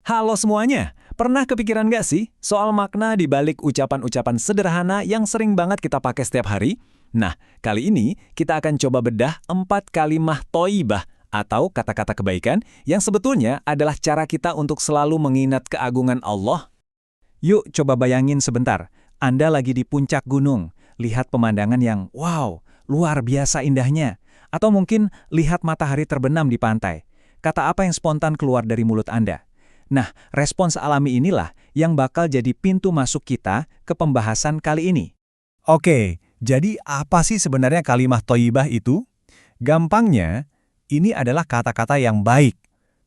Halo semuanya, pernah kepikiran nggak sih soal makna di balik ucapan-ucapan sederhana yang sering banget kita pakai setiap hari? Nah, kali ini kita akan coba bedah 4 kalimah toibah atau kata-kata kebaikan yang sebetulnya adalah cara kita untuk selalu mengingat keagungan Allah. Yuk coba bayangin sebentar, Anda lagi di puncak gunung, lihat pemandangan yang wow, luar biasa indahnya. Atau mungkin lihat matahari terbenam di pantai. Kata apa yang spontan keluar dari mulut Anda? Nah, respons alami inilah yang bakal jadi pintu masuk kita ke pembahasan kali ini. Oke, jadi apa sih sebenarnya kalimah thayyibah itu? Gampangnya, ini adalah kata-kata yang baik.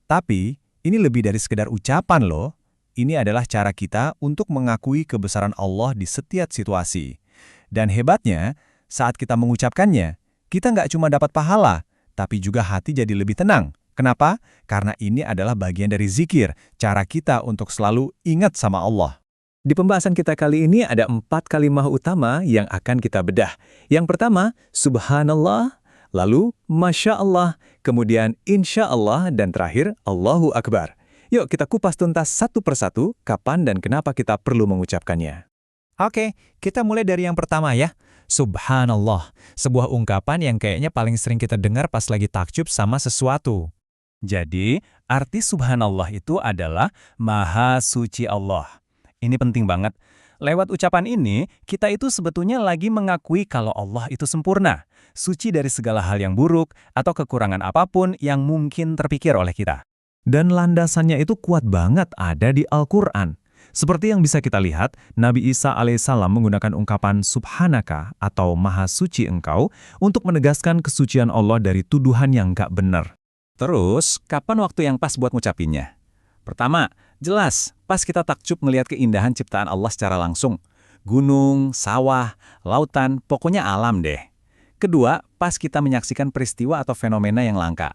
Tapi, ini lebih dari sekedar ucapan loh. Ini adalah cara kita untuk mengakui kebesaran Allah di setiap situasi. Dan hebatnya, saat kita mengucapkannya, kita nggak cuma dapat pahala, tapi juga hati jadi lebih tenang. Kenapa? Karena ini adalah bagian dari zikir, cara kita untuk selalu ingat sama Allah. Di pembahasan kita kali ini ada 4 kalimah utama yang akan kita bedah. Yang pertama, Subhanallah, lalu Masya Allah, kemudian Insya Allah, dan terakhir Allahu Akbar. Yuk kita kupas tuntas satu persatu kapan dan kenapa kita perlu mengucapkannya. Oke, kita mulai dari yang pertama ya. Subhanallah, sebuah ungkapan yang kayaknya paling sering kita dengar pas lagi takjub sama sesuatu. Jadi, arti subhanallah itu adalah Maha Suci Allah. Ini penting banget. Lewat ucapan ini, kita itu sebetulnya lagi mengakui kalau Allah itu sempurna, suci dari segala hal yang buruk atau kekurangan apapun yang mungkin terpikir oleh kita. Dan landasannya itu kuat banget ada di Al-Quran. Seperti yang bisa kita lihat, Nabi Isa alaihissalam menggunakan ungkapan Subhanaka atau Maha Suci Engkau untuk menegaskan kesucian Allah dari tuduhan yang gak benar. Terus, kapan waktu yang pas buat ngucapinnya? Pertama, jelas, pas kita takjub melihat keindahan ciptaan Allah secara langsung. Gunung, sawah, lautan, pokoknya alam deh. Kedua, pas kita menyaksikan peristiwa atau fenomena yang langka.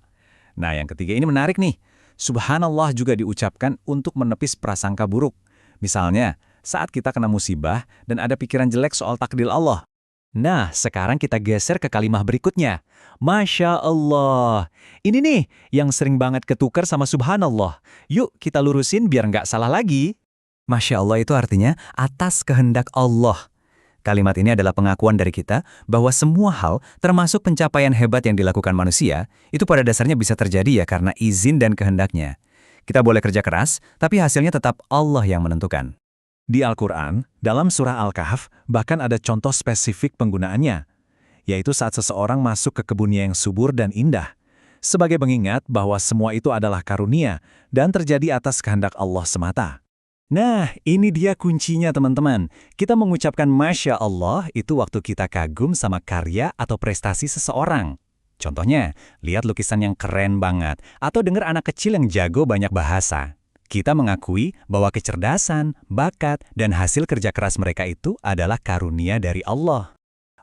Nah, yang ketiga ini menarik nih. Subhanallah juga diucapkan untuk menepis prasangka buruk. Misalnya, saat kita kena musibah dan ada pikiran jelek soal takdir Allah. Nah, sekarang kita geser ke kalimah berikutnya. Masya Allah. Ini nih, yang sering banget ketukar sama Subhanallah. Yuk, kita lurusin biar nggak salah lagi. Masya Allah itu artinya atas kehendak Allah. Kalimat ini adalah pengakuan dari kita bahwa semua hal, termasuk pencapaian hebat yang dilakukan manusia, itu pada dasarnya bisa terjadi ya karena izin dan kehendaknya. Kita boleh kerja keras, tapi hasilnya tetap Allah yang menentukan. Di Al-Quran, dalam surah Al-Kahf, bahkan ada contoh spesifik penggunaannya, yaitu saat seseorang masuk ke kebunnya yang subur dan indah, sebagai pengingat bahwa semua itu adalah karunia dan terjadi atas kehendak Allah semata. Nah, ini dia kuncinya teman-teman. Kita mengucapkan Masya Allah itu waktu kita kagum sama karya atau prestasi seseorang. Contohnya, lihat lukisan yang keren banget, atau dengar anak kecil yang jago banyak bahasa. Kita mengakui bahwa kecerdasan, bakat, dan hasil kerja keras mereka itu adalah karunia dari Allah.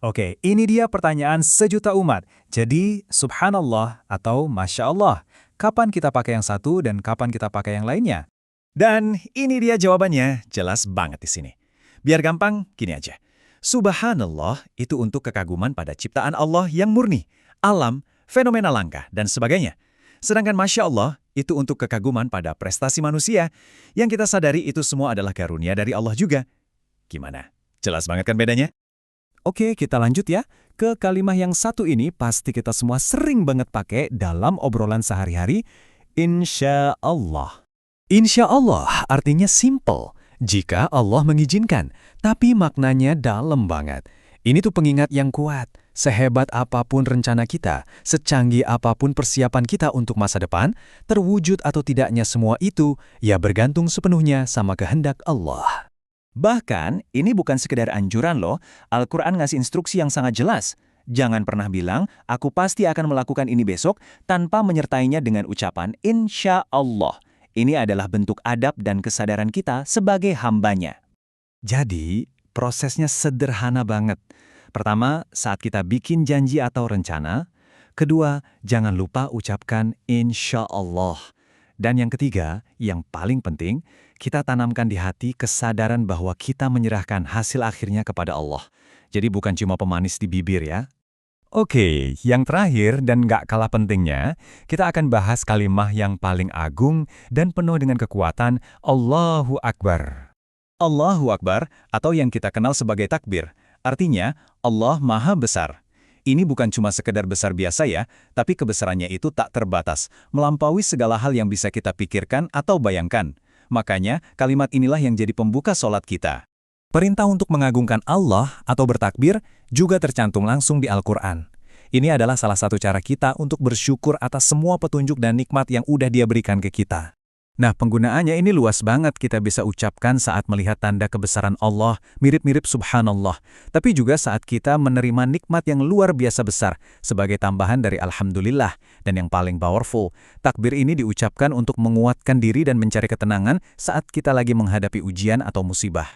Oke, ini dia pertanyaan sejuta umat. Jadi, Subhanallah atau Masya Allah, kapan kita pakai yang satu dan kapan kita pakai yang lainnya? Dan ini dia jawabannya, jelas banget di sini. Biar gampang, gini aja. Subhanallah itu untuk kekaguman pada ciptaan Allah yang murni, alam, fenomena langka, dan sebagainya. Sedangkan Masya Allah itu untuk kekaguman pada prestasi manusia, yang kita sadari itu semua adalah karunia dari Allah juga. Gimana? Jelas banget kan bedanya? Oke, kita lanjut ya. Ke kalimah yang satu ini pasti kita semua sering banget pakai dalam obrolan sehari-hari. Insya Allah. Insya Allah artinya simple, jika Allah mengizinkan, tapi maknanya dalam banget. Ini tuh pengingat yang kuat. Sehebat apapun rencana kita, secanggih apapun persiapan kita untuk masa depan, terwujud atau tidaknya semua itu, ya bergantung sepenuhnya sama kehendak Allah. Bahkan, ini bukan sekedar anjuran loh, Al-Quran ngasih instruksi yang sangat jelas. Jangan pernah bilang, aku pasti akan melakukan ini besok, tanpa menyertainya dengan ucapan Insya Allah. Ini adalah bentuk adab dan kesadaran kita sebagai hambanya. Jadi, prosesnya sederhana banget. Pertama, saat kita bikin janji atau rencana. Kedua, jangan lupa ucapkan Insya Allah. Dan yang ketiga, yang paling penting, kita tanamkan di hati kesadaran bahwa kita menyerahkan hasil akhirnya kepada Allah. Jadi bukan cuma pemanis di bibir ya. Oke, yang terakhir dan nggak kalah pentingnya, kita akan bahas kalimah yang paling agung dan penuh dengan kekuatan, Allahu Akbar. Allahu Akbar, atau yang kita kenal sebagai takbir, artinya Allah Maha Besar. Ini bukan cuma sekedar besar biasa ya, tapi kebesarannya itu tak terbatas, melampaui segala hal yang bisa kita pikirkan atau bayangkan. Makanya, kalimat inilah yang jadi pembuka sholat kita. Perintah untuk mengagungkan Allah atau bertakbir juga tercantum langsung di Al-Quran. Ini adalah salah satu cara kita untuk bersyukur atas semua petunjuk dan nikmat yang udah Dia berikan ke kita. Nah, penggunaannya ini luas banget kita bisa ucapkan saat melihat tanda kebesaran Allah, mirip-mirip subhanallah. Tapi juga saat kita menerima nikmat yang luar biasa besar, sebagai tambahan dari alhamdulillah. Dan yang paling powerful, takbir ini diucapkan untuk menguatkan diri dan mencari ketenangan saat kita lagi menghadapi ujian atau musibah.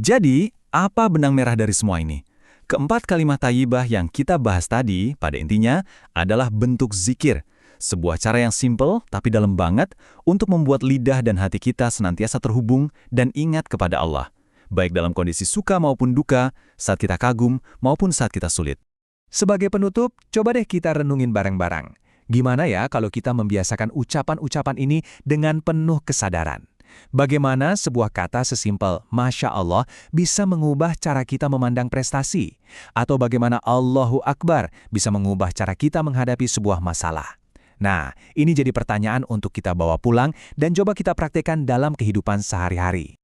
Jadi, apa benang merah dari semua ini? Keempat kalimat thayyibah yang kita bahas tadi, pada intinya, adalah bentuk zikir. Sebuah cara yang simpel tapi dalam banget untuk membuat lidah dan hati kita senantiasa terhubung dan ingat kepada Allah. Baik dalam kondisi suka maupun duka, saat kita kagum maupun saat kita sulit. Sebagai penutup, coba deh kita renungin bareng-bareng. Gimana ya kalau kita membiasakan ucapan-ucapan ini dengan penuh kesadaran? Bagaimana sebuah kata sesimpel Masya Allah bisa mengubah cara kita memandang prestasi? Atau bagaimana Allahu Akbar bisa mengubah cara kita menghadapi sebuah masalah? Nah, ini jadi pertanyaan untuk kita bawa pulang dan coba kita praktekkan dalam kehidupan sehari-hari.